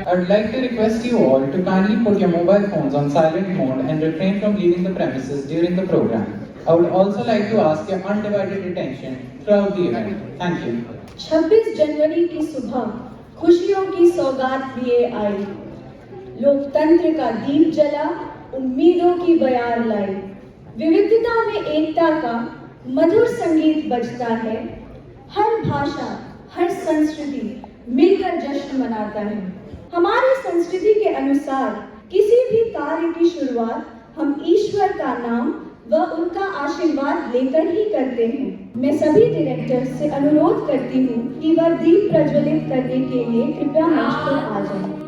I would like to request you all to kindly put your mobile phones on silent mode and refrain from leaving the premises during the program. I would also like to ask your undivided attention throughout the event. Thank you. 26 जनवरी की सुबह खुशियों की सौगात लिए आई, लोकतंत्र का दीप जला, उम्मीदों की बयार लाई, विविधता में एकता का मधुर संगीत बजता है, हर भाषा हर संस्कृति मिलकर जश्न मनाता है। हमारी संस्कृति के अनुसार किसी भी कार्य की शुरुआत हम ईश्वर का नाम व उनका आशीर्वाद लेकर ही करते हैं। मैं सभी डायरेक्टर से अनुरोध करती हूँ कि वह दीप प्रज्वलित करने के लिए कृपया मंच पर आ जाएं।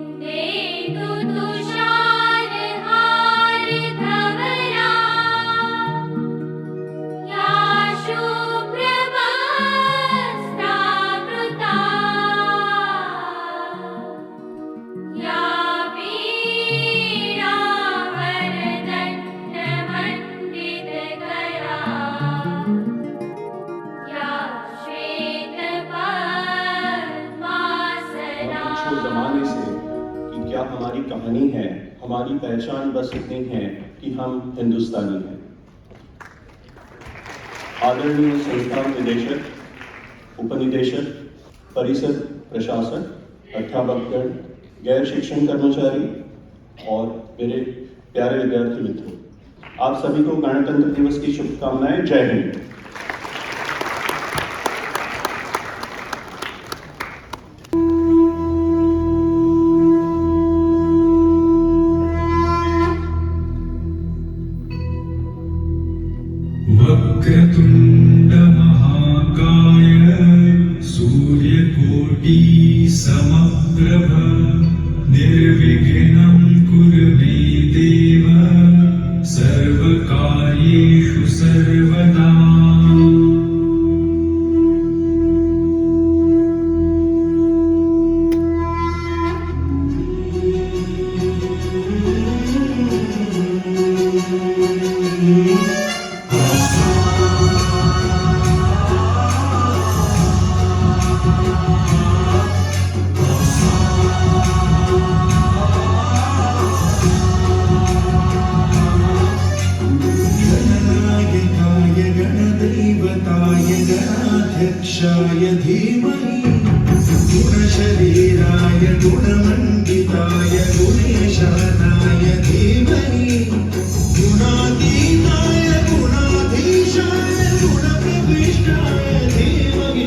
ज़माने से कि क्या हमारी कहानी है, हमारी पहचान बस इतनी है कि हम हिंदुस्तानी हैं। आदरणीय संस्थान निदेशक, उपनिदेशक, परिषद प्रशासक, अध्यापकगण, गैर शिक्षण कर्मचारी और मेरे प्यारे विद्यार्थी मित्रों, आप सभी को गणतंत्र दिवस की शुभकामनाएं। जय हिंद। वक्रतुंड महाकाय सूर्यकोटि समप्रभ निर्विघ्नं कुरु मे देव सर्वकार्येषु सर्वदा। गणाध्यक्षाय धीमहि गुणशरीराय गुणमण्डिताय गुणेशानाय धीमहि गुणातीताय गुणाधीशाय गुणप्रविष्टाय धीमहि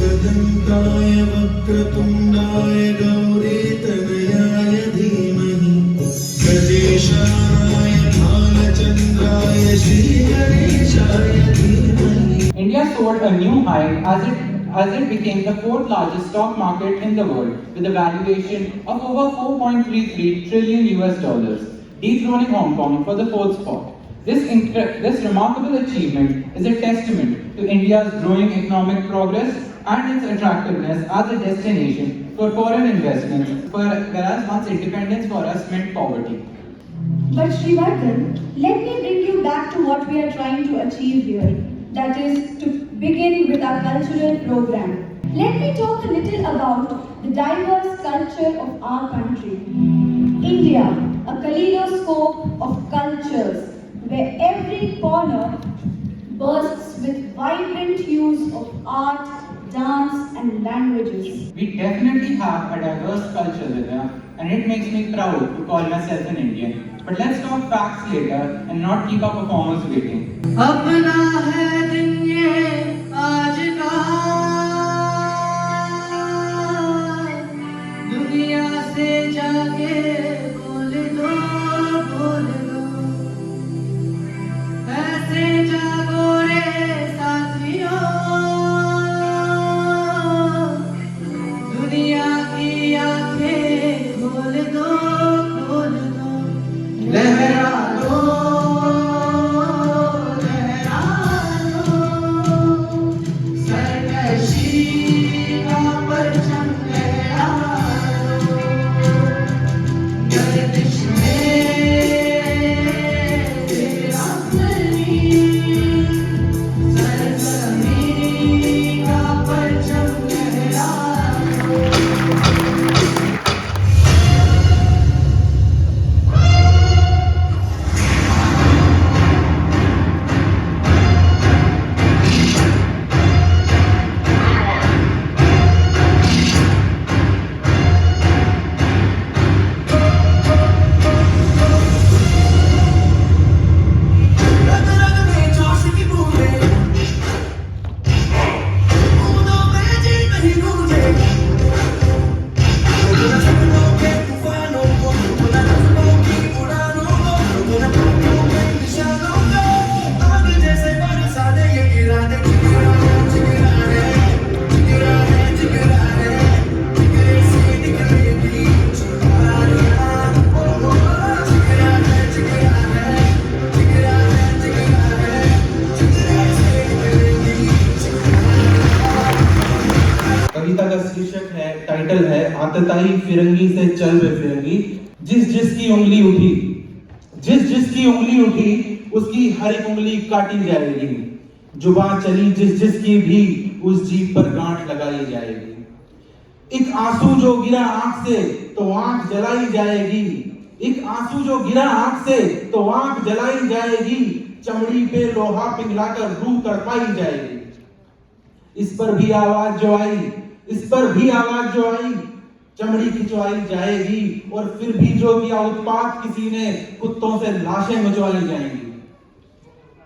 एकदन्ताय वक्रतुण्डाय गौरीतनयाय धीमहि गणेशाय भालचन्द्राय श्रीगणेशाय धीमहि। India soared a new height as it became the fourth largest stock market in the world with a valuation of over 4.33 trillion US dollars, dethroning Hong Kong for the fourth spot. This remarkable achievement is a testament to India's growing economic progress and its attractiveness as a destination for foreign investments, whereas once independence for us meant poverty. But Srivardhan, let me bring you back to what we are trying to achieve here. That is to begin with our cultural program. Let me talk a little about the diverse culture of our country. India, a kaleidoscope of cultures, where every corner bursts with vibrant hues of art, dance and languages. We definitely have a diverse culture, Divya, and it makes me proud to call myself an Indian. But let's talk facts later and not keep our performers waiting. अपना है दिन ये आज का, दुनिया से title है आतताई फिरंगी से चल बे फिरंगी। जिस जिसकी उंगली उठी, जिस जिसकी उंगली उठी उसकी हर एक उंगली काटी जाएगी। जुबान चली जिस जिसकी भी उस जीभ पर गांठ लगाई जाएगी। एक आंसू जो गिरा आंख से तो आंख जलाई जाएगी। एक आंसू जो गिरा आंख से तो आंख जलाई जाएगी। चमड़ी पे लोहा पिघलाकर रूह तड़पाई जाएगी। इस पर भी आवाज जो आई, इस पर भी आवाज जो आई, चमड़ी खिंचवाई जाएगी। और फिर भी जो किया उत्पात किसी ने, कुत्तों से लाशें मचवाई जाएंगी।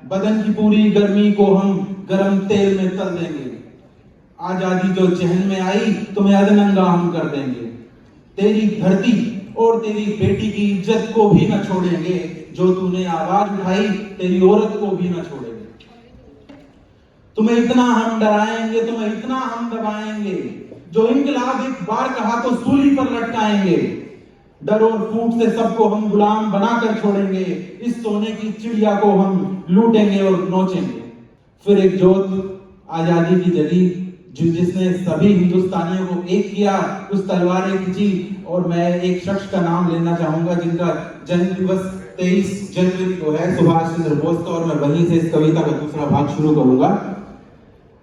बदन की पूरी गर्मी को हम गरम तेल में तल देंगे। आजादी जो जहन में आई तुम्हें अधनंगा हम कर देंगे। तेरी धरती और तेरी बेटी की इज्जत को भी न छोड़ेंगे। जो तूने आवाज उठाई तेरी औरत को भी न छोड़ेंगे। तुम्हें इतना हम डराएंगे, तुम्हें इतना हम दबाएंगे। जो इनकलाब एक बार कहा तो सूली पर लटकाएंगे। डर और फूट से सबको हम गुलाम बनाकर छोड़ेंगे। इस सोने की चिड़िया को हम लूटेंगे और नोचेंगे। फिर एक जोत आजादी की जली जिसने सभी हिंदुस्तानियों को एक किया, उस तलवारें खींची। और मैं एक शख्स का नाम लेना चाहूंगा जिनका जन्म दिवस 23 जनवरी को है, सुभाष चंद्र बोस का। और मैं वहीं से इस कविता का दूसरा भाग शुरू करूंगा।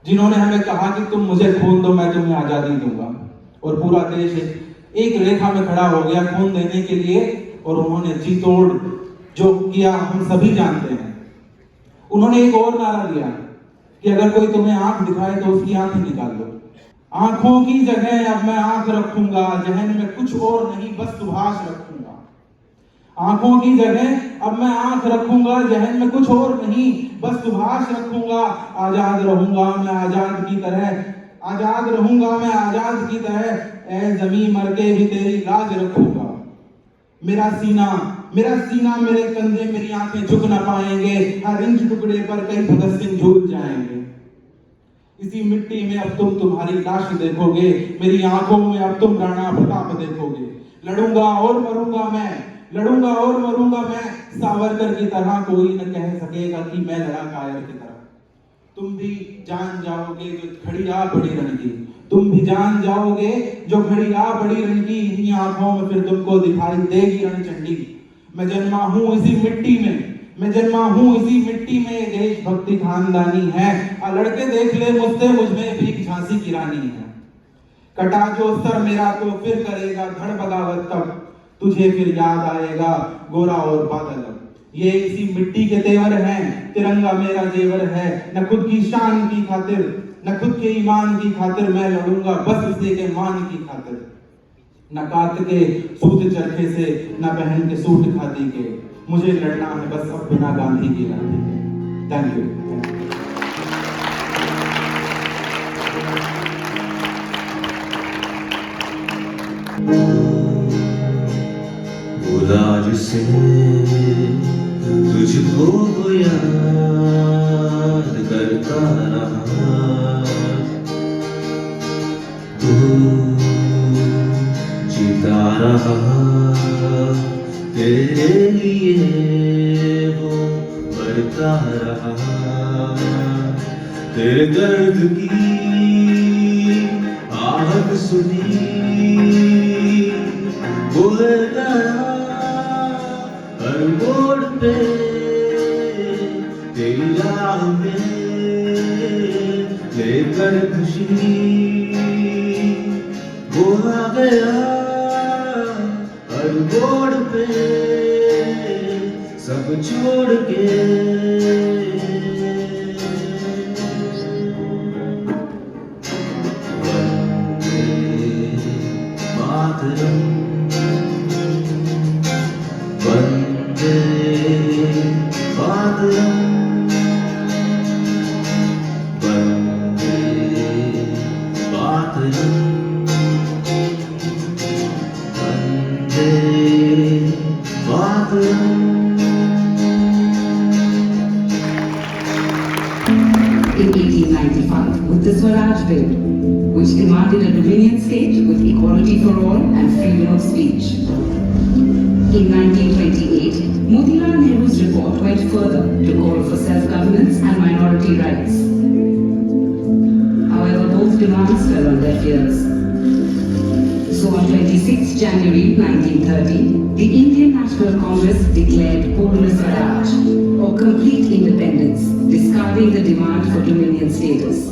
जिन्होंने हमें कहा कि तुम मुझे खून दो मैं तुम्हें आजादी दूंगा। और पूरा देश एक रेखा में खड़ा हो गया खून देने के लिए। और उन्होंने जी तोड़ जो किया हम सभी जानते हैं। उन्होंने एक और नारा दिया कि अगर कोई तुम्हें आंख दिखाए तो उसकी आंखें निकाल दो। आंखों की जगह अब मैं आंख रखूंगा, जहन में कुछ और नहीं बस सुभाष रखूंगा। आंखों की जगह अब मैं आंख रखूंगा, जहन में कुछ और नहीं बस सुभाष रखूंगा। आजाद रहूंगा मैं आजाद की तरह, आजाद रहूंगा मैं आजाद की तरह। ऐ ज़मीं मर के भी तेरी लाज रखूंगा। मेरा सीना मेरे कंधे मेरी आंखें झुक न पाएंगे। हर इंच टुकड़े पर कई भगत सिंह झूल जाएंगे। इसी मिट्टी में अब तुम तुम्हारी लाश देखोगे। मेरी आंखों में अब तुम राणा प्रताप देखोगे। लड़ूंगा और मरूंगा मैं, लड़ूंगा और मरूंगा मैं। सावरकर की तरह कोई न कह सकेगा कि मैं लड़ा कायर की तरह। तुम भी जान जाओगे जो घड़ी आ पड़ी रण की। तुम भी जान जाओगे जो घड़ी आ पड़ी रण की। इन्हीं आंखों में फिर तुमको दिखाई देगी रणचंडी। मैं जन्मा हूं इसी मिट्टी में, मैं जन्मा हूं इसी मिट्टी में। देशभक्ति खानदानी है। लड़के देख ले मुझसे, मुझमें भी झांसी की रानी है। कटा जो सर मेरा तो फिर करेगा धड़ बगावत तब। तुझे फिर याद आएगा गोरा और बादल। ये इसी मिट्टी के तेवर हैं। तिरंगा मेरा जेवर है। न खुद की शान की खातिर, न खुद के ईमान की खातिर मैं लड़ूंगा बस इसी के मान की खातिर। न कात के सूत चरखे से, न बहन के सूट खादी के। मुझे लड़ना है बस अब बिना गांधी की गांधी के। Thank you. आज से तुझको याद करता रहा। तू जीता रहा, तेरे लिए वो बढ़ता रहा। तेरे दर्द की आहट सुनी, बोले गया हर मोड़ पे। तेरी राह में लेकर खुशी वो आ गया हर मोड़ पे। सब छोड़ के Vande Mataram, Vande Mataram, Vande Mataram, Vande Mataram. In 1895, with the Swaraj Bill, which demanded a Dominion state with equality for all and freedom of speech. In 1928, Motilal Nehru's report went further to call for self-governance and minority rights. However, both demands fell on deaf ears. January 1930, the Indian National Congress declared Purna Swaraj, or complete independence, discarding the demand for dominion status.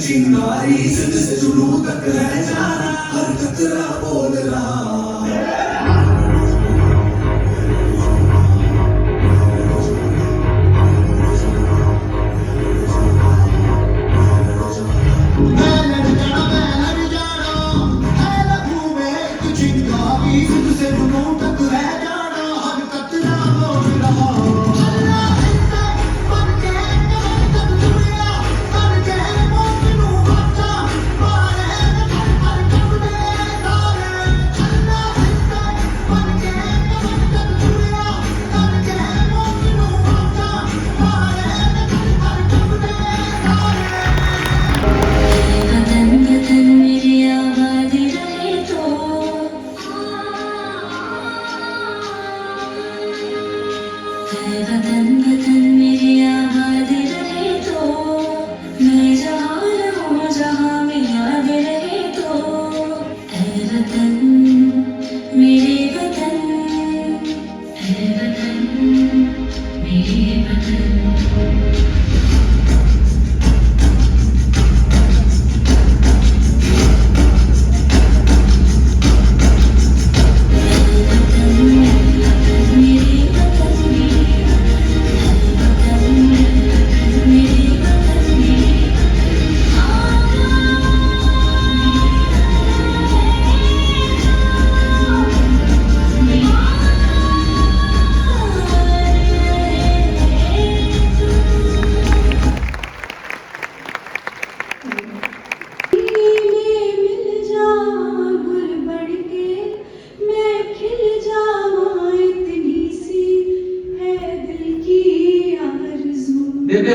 चिंगारी जिद से जुनू तक रह जाना हर कतरा बोल रहा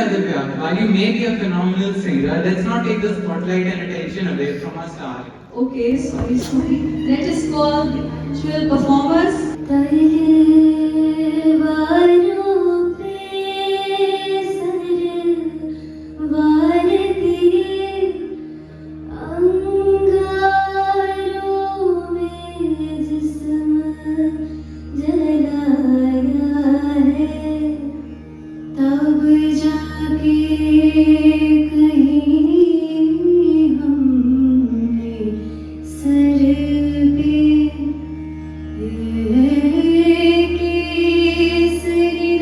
Divya, while you may be a phenomenal singer, let's not take the spotlight and attention away from our star. Okay, sorry. Let us call actual performers. तब जाके कहीं हमने सर पे केसरी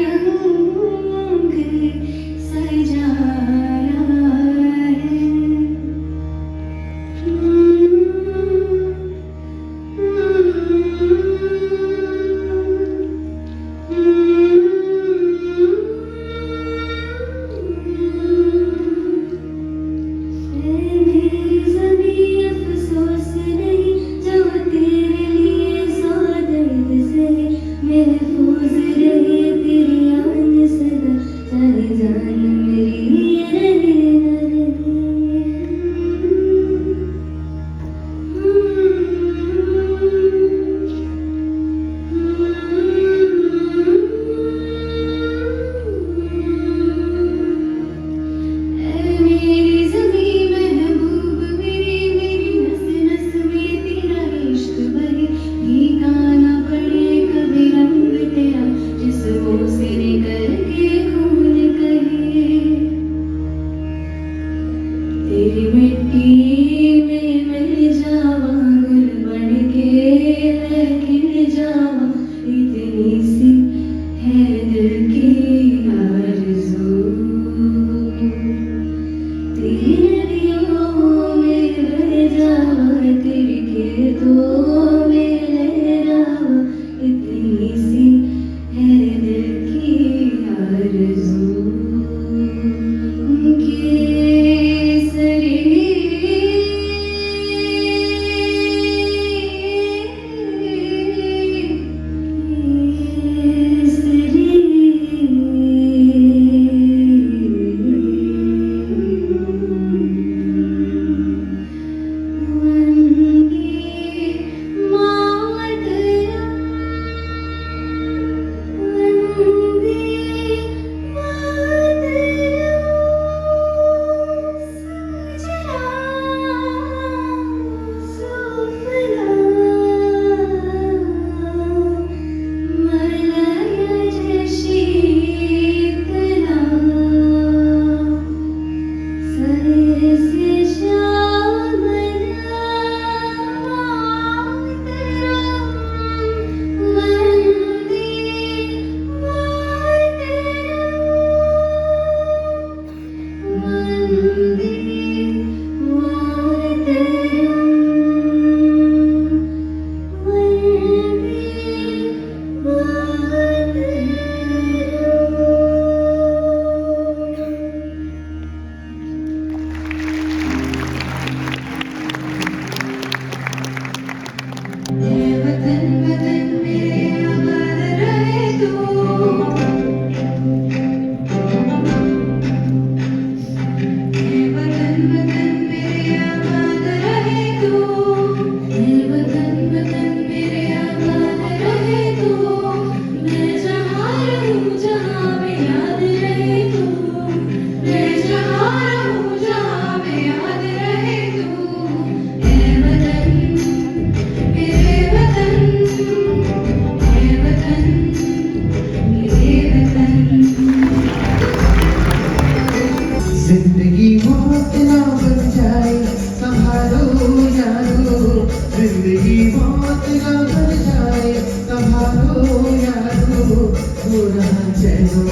जिंदगी मौत ना बन जाए संभालो यारो थोड़ा चलो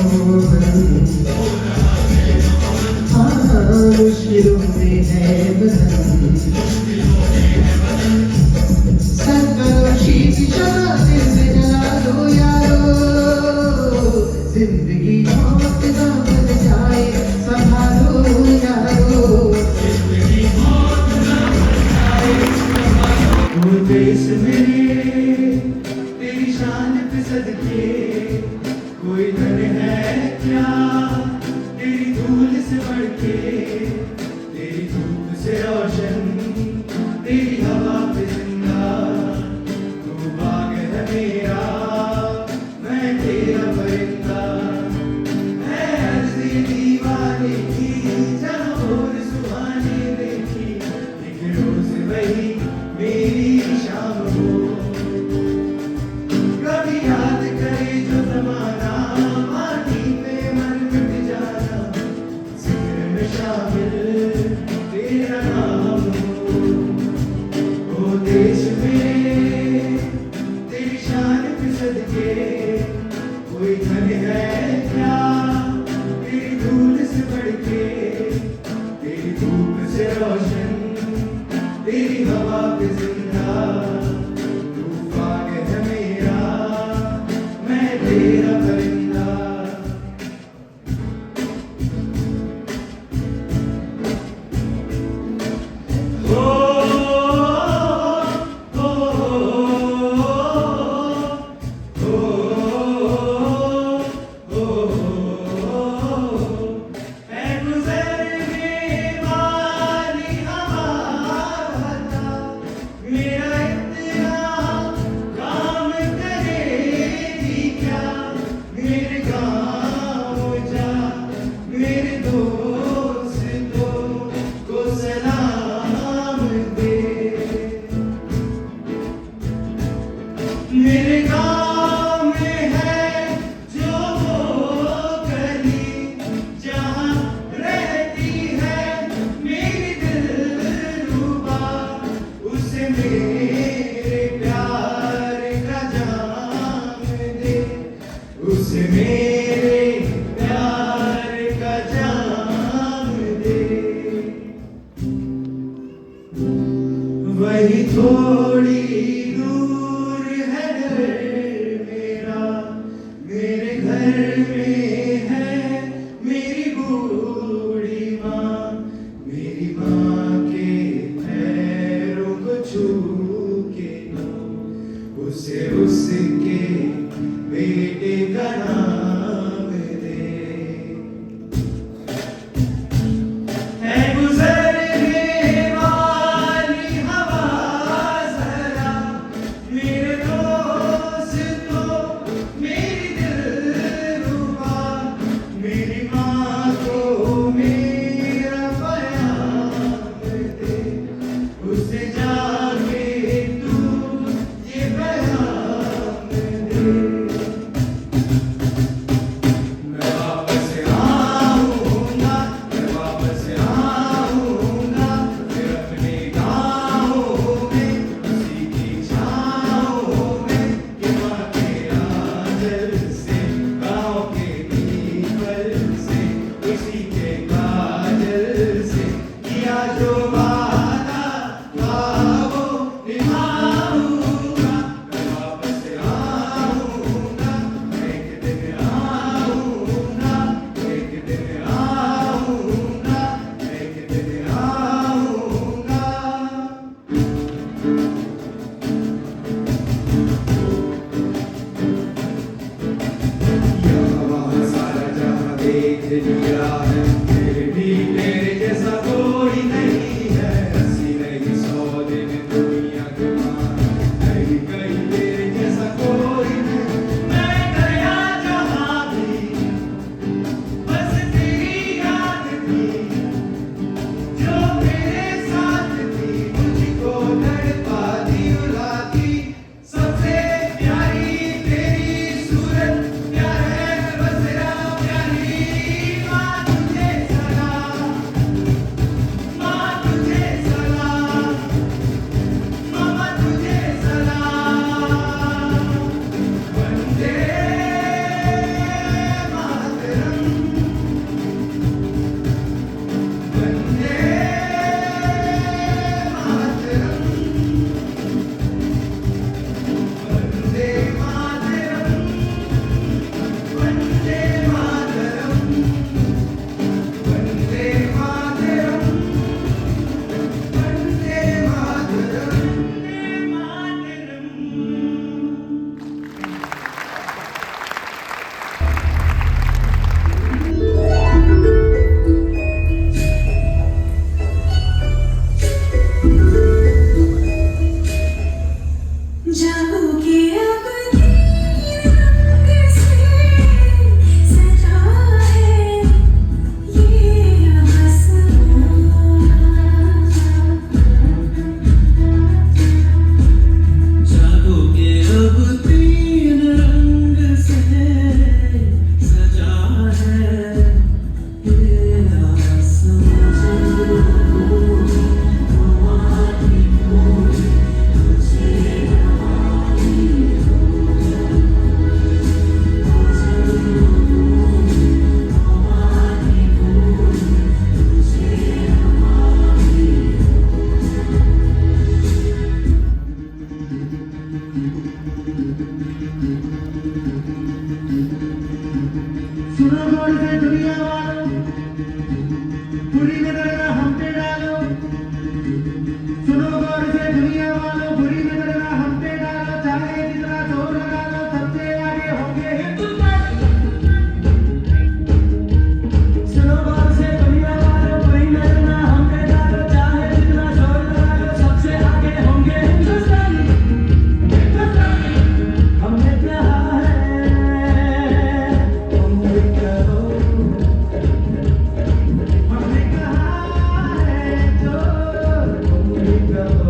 मन हाँ मुश्किलों में है बदन सरकरोशी की शमा दिल से जला दो यारो जिंदगी मौत ना बन जाए संभालो यारो वो देश मेरे तेरी शान पे सदके कोई धन है क्या तेरी धूल से बढ़ के तेरी धूप से रोशन तेरी हवा पे जिंदा तू बाग है मेरा मैं तेरा परिंदा मैं अर्ज़ी दीवाने की जहाँ और सुहाने देखी एक रोज वही मेरी शाम हो कभी याद करे जो जमाना माटी पे मन मिट जाना जिक्र में शामिल तेरा नाम हो ओ देश में तेरी शान पे सदके कोई धन है क्या तेरी धूल से बढ़ के तेरी धूप से रोशन तेरी हवा पे जिंदा तूफान है मेरा मैं तेरा परिंदा हो है गुजरने वाली हवा मेरा इतना काम करेगी क्या मेरे गाँव जा मेरे दोस्तों को सलाम दे मेरे गाँव में है जो वो गली जहाँ रहती है मेरी दिलरुबा उसे मेरे प्यार का जाम दे उसे मेरे प्यार का जाम दे वही थोड़ी दूर है घर मेरा मेरे घर में है मेरी बूढ़ी माँ मेरी माँ के पैरों को छू के उसे उसके बेटे का नाम दे है गुजरने वाली हवा जरा जागोगे अब तीर रंग से सजा है ये आसमां जागोगे अब तीन रंग से सजा है ये आसमां सुनो गौर से दुनिया वालों, बुरी नजर ना हम पे डालो। सुनो गौर से दुनिया वालों, बुरी नजर ना हम पे डालो। चाहे जितना जोर लगा लो, सबसे आगे होंगे हिंदुस्तान। सुनो गौर से दुनिया वालों, बुरी नजर ना हम पे डालो। चाहे जितना जोर लगा लो, सबसे आगे होंगे हिंदुस्तान। हिंदुस्तान हमने कहा है, हमने कहा है जो हमने कहा।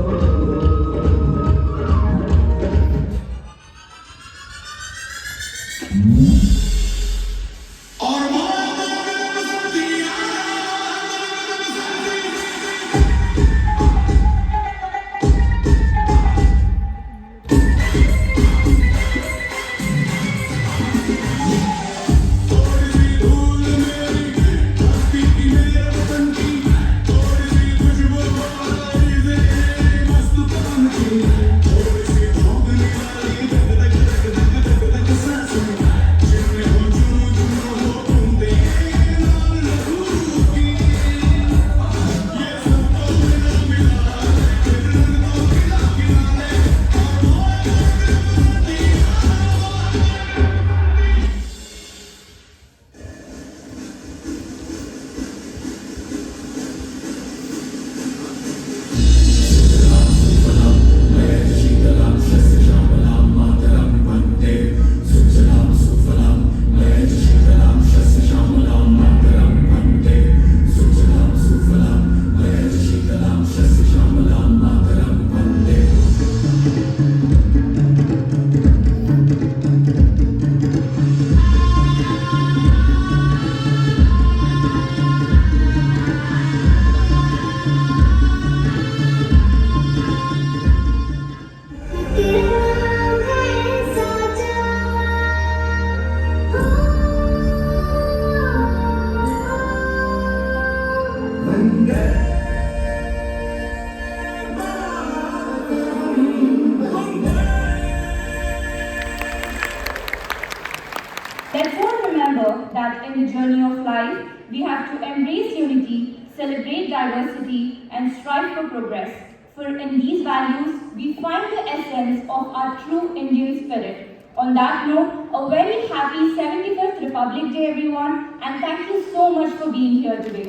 Let's all remember that in the journey of life, we have to embrace unity, celebrate diversity, and strive for progress. For in these values, we find the essence of our true Indian spirit. On that note, a very happy 75th Republic Day, everyone, and thank you so much for being here today.